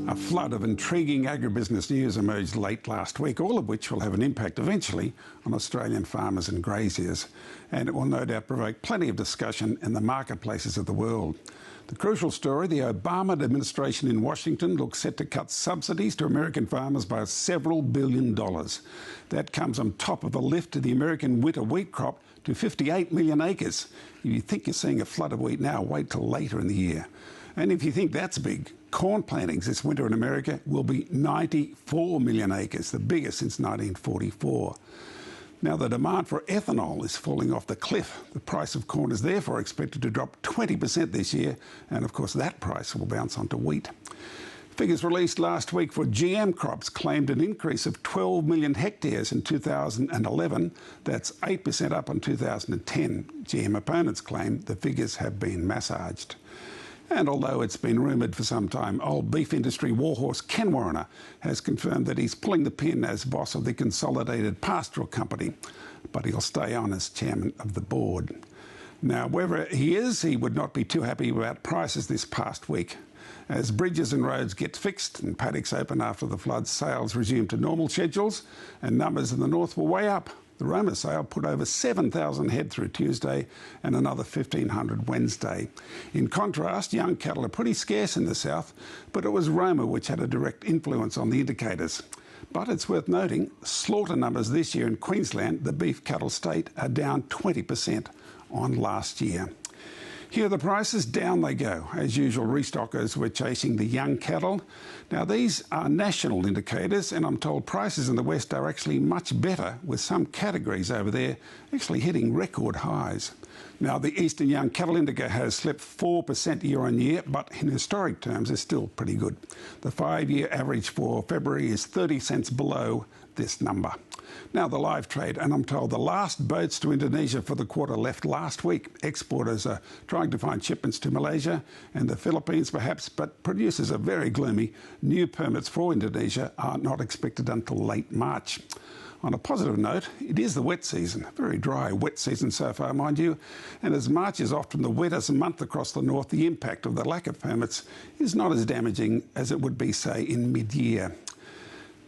A flood of intriguing agribusiness news emerged late last week, all of which will have an impact eventually on Australian farmers and graziers. And it will no doubt provoke plenty of discussion in the marketplaces of the world. The crucial story, the Obama administration in Washington looks set to cut subsidies to American farmers by several $billions. That comes on top of a lift to the American winter wheat crop to 58 million acres. If you think you're seeing a flood of wheat now, wait till later in the year. And if you think that's big, corn plantings this winter in America will be 94 million acres, the biggest since 1944. Now, the demand for ethanol is falling off the cliff. The price of corn is therefore expected to drop 20% this year, and of course that price will bounce onto wheat. Figures released last week for GM crops claimed an increase of 12 million hectares in 2011. That's 8% up on 2010. GM opponents claim the figures have been massaged. And although it's been rumoured for some time, old beef industry warhorse Ken Warriner has confirmed that he's pulling the pin as boss of the Consolidated Pastoral Company, but he'll stay on as chairman of the board. Now, wherever he is, he would not be too happy about prices this past week. As bridges and roads get fixed and paddocks open after the floods, sales resume to normal schedules, and numbers in the north were way up. The Roma sale put over 7,000 head through Tuesday and another 1,500 Wednesday. In contrast, young cattle are pretty scarce in the south, but it was Roma which had a direct influence on the indicators. But it's worth noting, slaughter numbers this year in Queensland, the beef cattle state, are down 20% on last year. Here are the prices, down they go. As usual, restockers were chasing the young cattle. Now, these are national indicators, and I'm told prices in the west are actually much better, with some categories over there actually hitting record highs. Now, the Eastern Young Cattle Indicator has slipped 4% year on year, but in historic terms is still pretty good. The 5-year average for February is 30 cents below this number. Now, the live trade, and I'm told the last boats to Indonesia for the quarter left last week. Exporters are trying to find shipments to Malaysia and the Philippines perhaps, but producers are very gloomy. New permits for Indonesia are not expected until late March. On a positive note, it is the wet season. Very dry wet season so far, mind you. And as March is often the wettest month across the north, the impact of the lack of permits is not as damaging as it would be, say, in mid-year.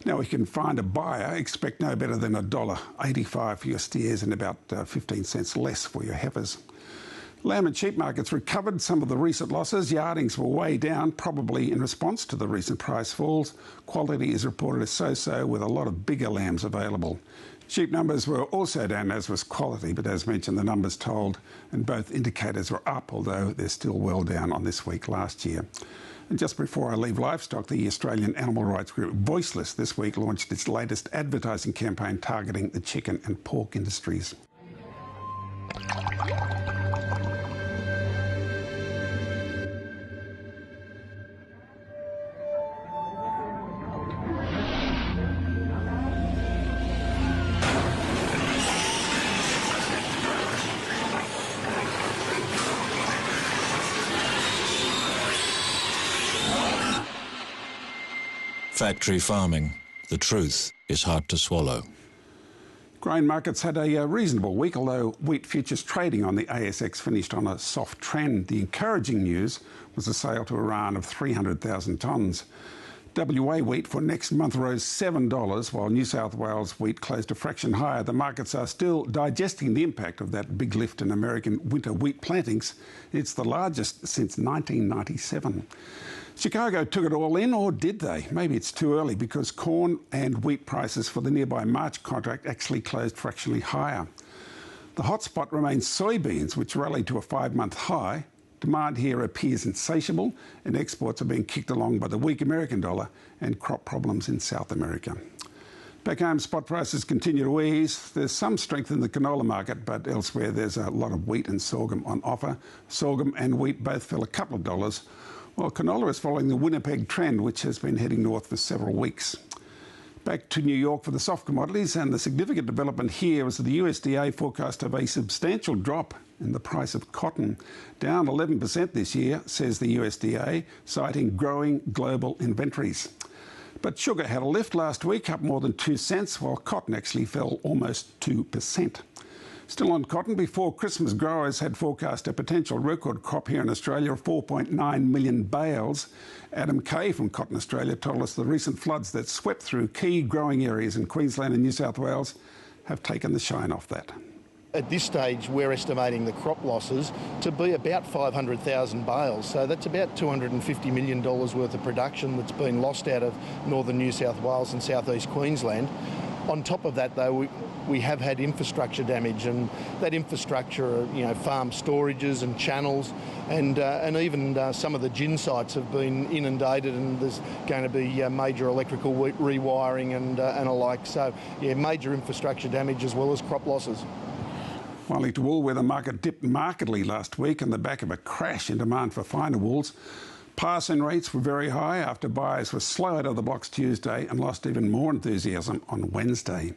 Now, if you can find a buyer, expect no better than $1.85 for your steers and about 15 cents less for your heifers. Lamb and sheep markets recovered some of the recent losses. Yardings were way down, probably in response to the recent price falls. Quality is reported as so-so, with a lot of bigger lambs available. Sheep numbers were also down, as was quality, but as mentioned, the numbers told, and both indicators were up, although they're still well down on this week last year. And just before I leave livestock, the Australian animal rights group Voiceless this week launched its latest advertising campaign targeting the chicken and pork industries. Factory farming. The truth is hard to swallow. Grain markets had a reasonable week, although wheat futures trading on the ASX finished on a soft trend. The encouraging news was a sale to Iran of 300,000 tonnes. WA wheat for next month rose $7, while New South Wales wheat closed a fraction higher. The markets are still digesting the impact of that big lift in American winter wheat plantings. It's the largest since 1997. Chicago took it all in, or did they? Maybe it's too early, because corn and wheat prices for the nearby March contract actually closed fractionally higher. The hotspot remains soybeans, which rallied to a 5-month high. Demand here appears insatiable, and exports are being kicked along by the weak American dollar and crop problems in South America. Back home, spot prices continue to ease. There's some strength in the canola market, but elsewhere there's a lot of wheat and sorghum on offer. Sorghum and wheat both fell a couple of dollars, while canola is following the Winnipeg trend, which has been heading north for several weeks. Back to New York for the soft commodities, and the significant development here was that the USDA forecast of a substantial drop in the price of cotton, down 11% this year, says the USDA, citing growing global inventories. But sugar had a lift last week, up more than 2 cents, while cotton actually fell almost 2%. Still on cotton, before Christmas, growers had forecast a potential record crop here in Australia of 4.9 million bales. Adam Kay from Cotton Australia told us the recent floods that swept through key growing areas in Queensland and New South Wales have taken the shine off that. At this stage, we're estimating the crop losses to be about 500,000 bales. So that's about $250 million worth of production that's been lost out of northern New South Wales and southeast Queensland. On top of that, though, we have had infrastructure damage, and that infrastructure, farm storages and channels, and even some of the gin sites have been inundated, and there's going to be major electrical rewiring and alike. So, yeah, major infrastructure damage as well as crop losses. Finally, to wool, where the market dipped markedly last week on the back of a crash in demand for finer wools. Pass-in rates were very high after buyers were slow out of the blocks Tuesday and lost even more enthusiasm on Wednesday.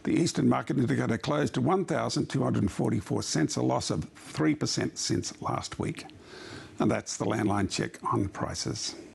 The Eastern Market Indicator closed to 1,244 cents, a loss of 3% since last week. And that's the Landline check on prices.